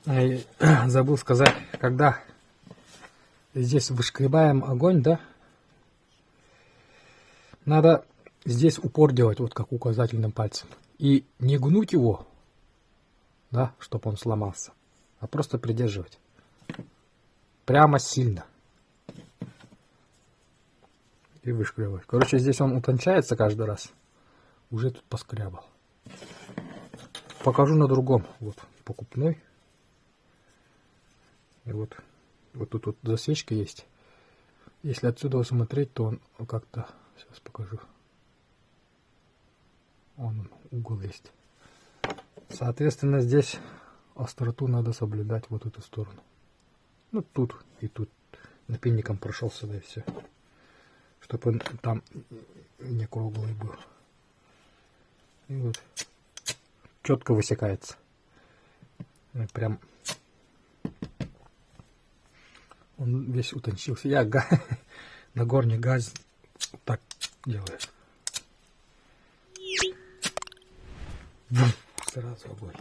Забыл сказать, когда здесь вышкребаем огонь, да, надо здесь упор делать, вот как указательным пальцем. И не гнуть его, да, чтобы он сломался, а просто придерживать. Прямо сильно. И вышкребать. Короче, здесь он утончается каждый раз. Уже тут поскрябал. Покажу на другом. Вот покупной. И вот тут вот засечка есть. Если отсюда смотреть, то он как-то... Сейчас покажу. Он угол есть. Соответственно, здесь остроту надо соблюдать вот эту сторону. Ну, тут и тут. Напильником прошел сюда и все. Чтобы он там не круглый был. И вот четко высекается. И прям он весь утончился. Я на горний газ так делаю. Сразу огонь.